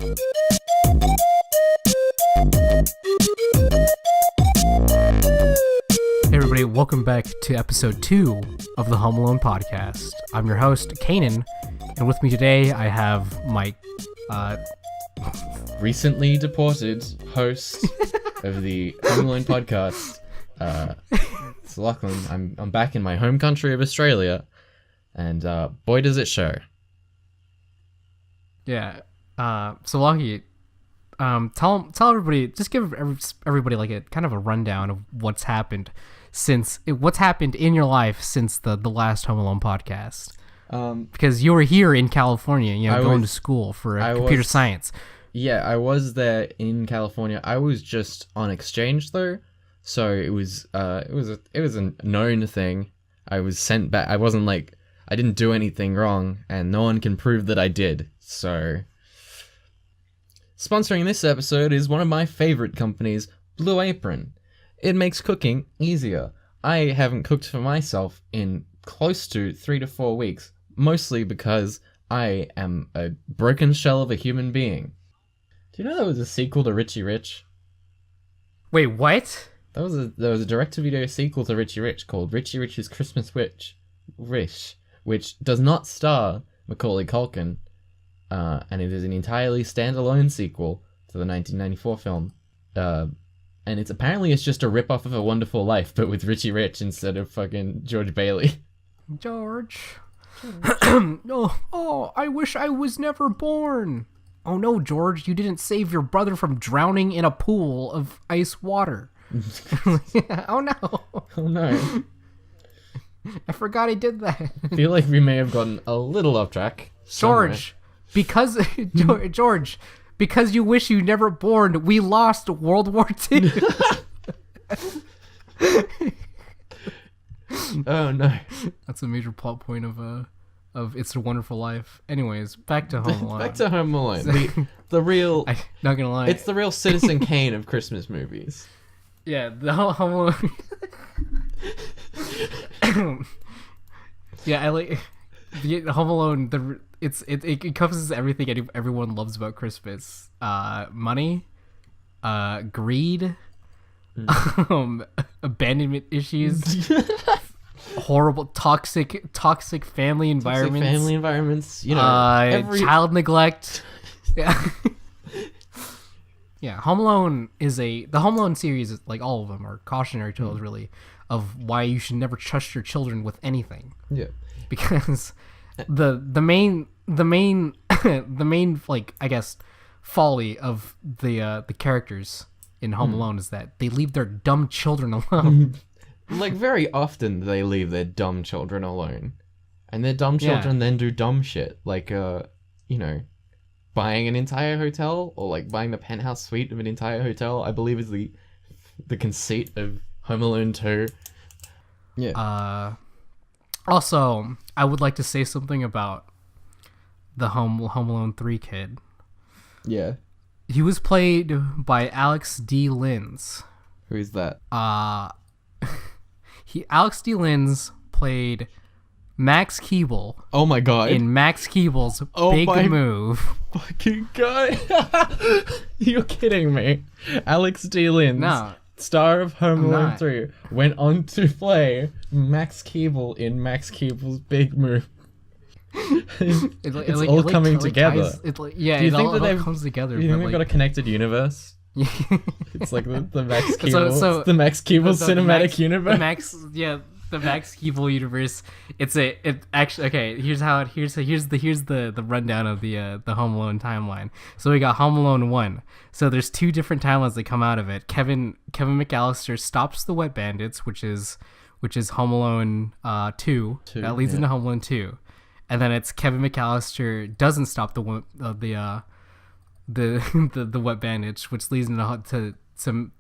Hey everybody, welcome back to episode 2 of the Home Alone podcast. I'm your host, Kaynon, and with me today I have my recently deported host of the Home Alone podcast. It's Lachlan. I'm back in my home country of Australia, and boy does it show. Yeah. So Lochie, tell everybody, just give everybody like a kind of a rundown of what's happened in your life since the last Home Alone podcast. Because you were here in California, going to school for computer science. Yeah, I was there in California. I was just on exchange though, so it was a known thing. I was sent back. I didn't do anything wrong, and no one can prove that I did. So, sponsoring this episode is one of my favorite companies, Blue Apron. It makes cooking easier. I haven't cooked for myself in close to 3 to 4 weeks, mostly because I am a broken shell of a human being. Do you know there was a sequel to Richie Rich? Wait, what? There was a direct-to-video sequel to Richie Rich called Richie Rich's Christmas Wish, which does not star Macaulay Culkin, and it is an entirely standalone sequel to the 1994 film. And it's just a rip-off of A Wonderful Life, but with Richie Rich instead of fucking George Bailey. George. Oh, I wish I was never born. Oh no, George, you didn't save your brother from drowning in a pool of ice water. Oh no. Oh no. I forgot I did that. I feel like we may have gotten a little off track. George, because you wish you never born, we lost World War II. Oh no. That's a major plot point of It's a Wonderful Life. Anyways, back to Home Alone. Back to Home Alone. The real... I'm not gonna lie. It's the real Citizen Kane of Christmas movies. Yeah, the Home Alone... Yeah, I like... The Home Alone, it encompasses everything everyone loves about Christmas. Money, greed, abandonment issues, horrible toxic family environments. Child neglect. Yeah. Yeah, Home Alone the Home Alone series, like all of them, are cautionary tales really of why you should never trust your children with anything. Yeah. Because the main like, I guess, folly of the characters in Home Alone is that they leave their dumb children alone. Like, very often they leave their dumb children alone. And their dumb children then do dumb shit. Like, buying an entire hotel, or like buying the penthouse suite of an entire hotel, I believe is the conceit of Home Alone 2. Yeah. Also, I would like to say something about the Home Alone 3 kid. Yeah. He was played by Alex D. Linz. Who is that? Alex D. Linz played Max Keeble. Oh my god. In Max Keeble's Big Move. Fucking god. You're kidding me. Alex D. Linz, star of Home Alone 3, went on to play Max Keeble in Max Keeble's Big Move. It's all coming together. Do you think that comes together? Do you think they've got a connected universe? It's like the Max Keeble, the Max Keeble cinematic universe. The Max Keeble universe. Here's the rundown of the Home Alone timeline. So we got Home Alone 1. So there's 2 different timelines that come out of it. Kevin McAllister stops the Wet Bandits, which is Home Alone 2. That leads into Home Alone 2. And then it's Kevin McAllister doesn't stop the Wet Bandits, which leads into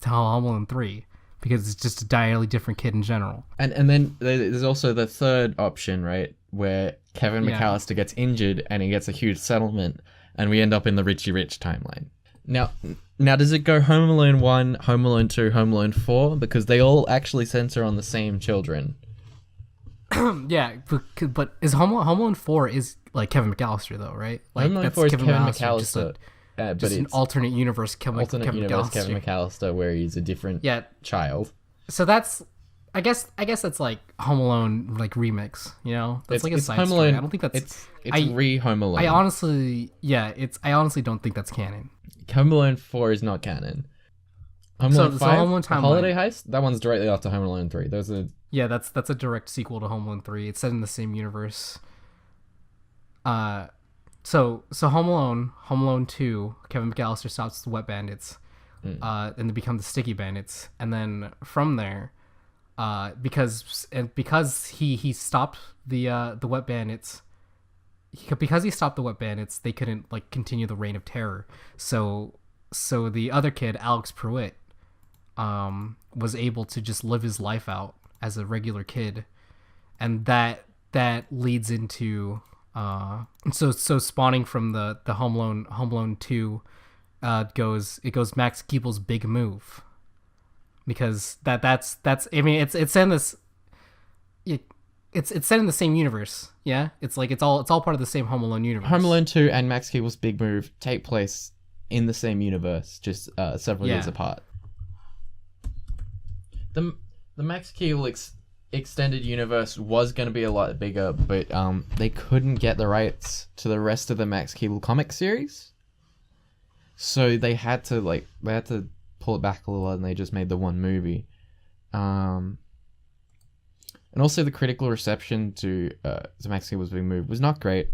Home Alone 3. Because it's just a entirely different kid in general. And then there's also the third option, right? Where Kevin McAllister gets injured and he gets a huge settlement, and we end up in the Richie Rich timeline. Now does it go Home Alone 1, Home Alone 2, Home Alone 4? Because they all actually center on the same children. Yeah, but is Home Alone 4 is like Kevin McAllister though, right? Like, Home Alone 4 is Kevin McAllister. but just an it's alternate universe Kevin Kevin McAllister, where he's a different child. So that's, I guess that's like Home Alone like remix, you know? That's like a side Home story. Alone, I don't think that's it's Home Alone. I honestly don't think that's canon. Home Alone 4 is not canon. Home Alone 5, Home Alone timeline. Holiday Heist, that one's directly after Home Alone 3. Those are that's a direct sequel to Home Alone 3. It's set in the same universe. So Home Alone 2, Kevin McAllister stops the Wet Bandits, and they become the Sticky Bandits, and then from there, because he stopped the Wet Bandits, because he stopped the Wet Bandits, they couldn't like continue the reign of terror. So the other kid, Alex Pruitt, was able to just live his life out as a regular kid, and that leads into so spawning from the Home Alone 2 goes Max Keeble's big move, because that's I mean it's set in this it's set in the same universe. Yeah, it's like it's all part of the same Home Alone universe. Home Alone 2 and Max Keeble's big move take place in the same universe, just several years apart. The Max Keeble extended universe was going to be a lot bigger, but they couldn't get the rights to the rest of the Max Keeble comic series, so they had to pull it back a little, and they just made the one movie. And also the critical reception to Max Keeble's big move was not great.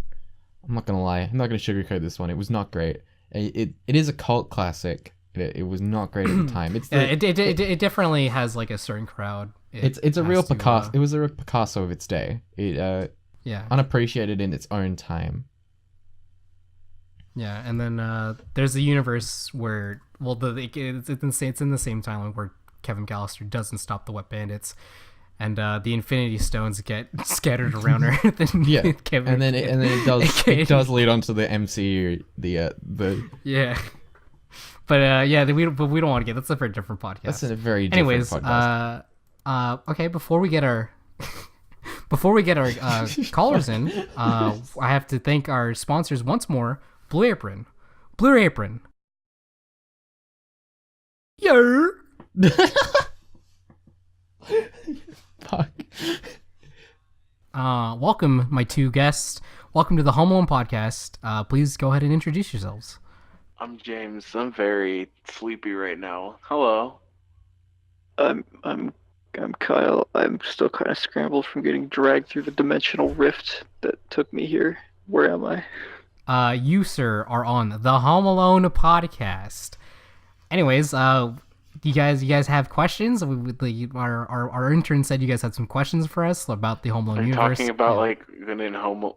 I'm not gonna lie. I'm not gonna sugarcoat this one. It was not great. It is a cult classic. It was not great at the time. It definitely has like a certain crowd. It's a real Picasso. It was a Picasso of its day. It unappreciated in its own time. Yeah, and then there's a universe where it's in the same timeline where Kevin McAllister doesn't stop the Wet Bandits, and the Infinity Stones get scattered around Earth. And Kevin, and then it does lead on to the MCU. But we don't want to get. That's a very different podcast. That's a very different podcast. Okay. Before we get our callers in, I have to thank our sponsors once more. Blue Apron. Yeah. Fuck. Welcome, my two guests. Welcome to the Home Alone podcast. Please go ahead and introduce yourselves. I'm James. I'm very sleepy right now. Hello. I'm Kyle. I'm still kind of scrambled from getting dragged through the dimensional rift that took me here. Where am I? You, sir, are on the Home Alone podcast. Anyways, you guys have questions? Our intern said you guys had some questions for us about the Home Alone universe. Are you talking about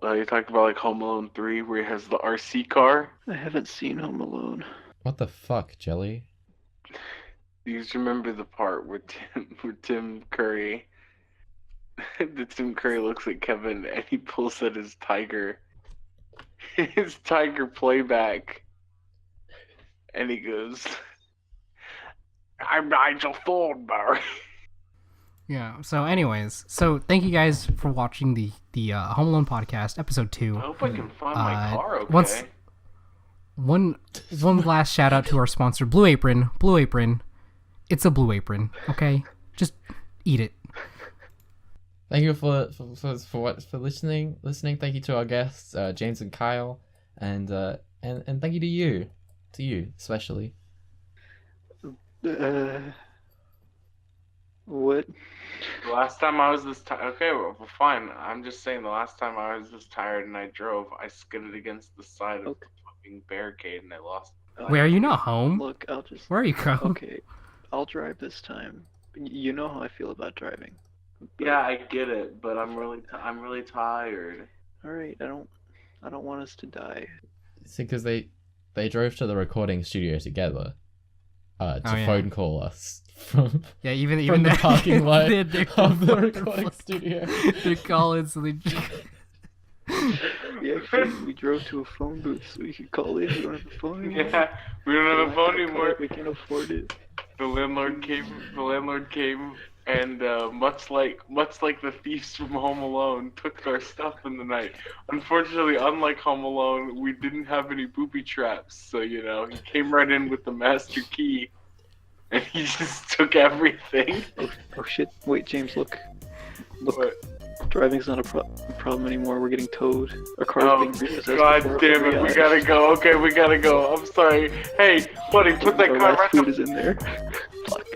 are you talking about like Home Alone 3 where he has the RC car? I haven't seen Home Alone. What the fuck, Jelly? Do you remember the part where Tim Curry looks at Kevin and he pulls at his tiger playback, and he goes, "I'm Nigel Thornberry." Yeah. So, anyways, thank you guys for watching the Home Alone podcast, episode 2. I hope I can find my car. Okay. One last shout out to our sponsor, Blue Apron. Blue Apron. It's a Blue Apron. Okay, just eat it. Thank you for listening. Thank you to our guests, James and Kyle, and thank you to you especially. What? The last time I was this tired. Okay, well, fine. I'm just saying the last time I was this tired and I drove, I skidded against the side of the fucking barricade and I lost. Wait, are you not home? Look, I'll just. Where are you going? Okay, I'll drive this time. You know how I feel about driving. But... Yeah, I get it, but I'm really tired. All right, I don't want us to die. See, because they drove to the recording studio together, to phone call us from even the parking lot of the recording recording studio. They're calling, so they. Yeah, actually, we drove to a phone booth so we could call in. We don't have a phone anymore. Yeah, we don't have a phone anymore. We can't afford it. The landlord came and much like the thieves from Home Alone, took our stuff in the night. Unfortunately, unlike Home Alone, we didn't have any booby traps, so he came right in with the master key, and he just took everything. Oh shit! Wait, James, look. What? Driving's not a problem anymore. We're getting towed. Our car's being repossessed. God before damn it! our We eyes. gotta go. Okay, we gotta go. I'm sorry. Hey, buddy, put that Our car last back food up. is in there. Fuck.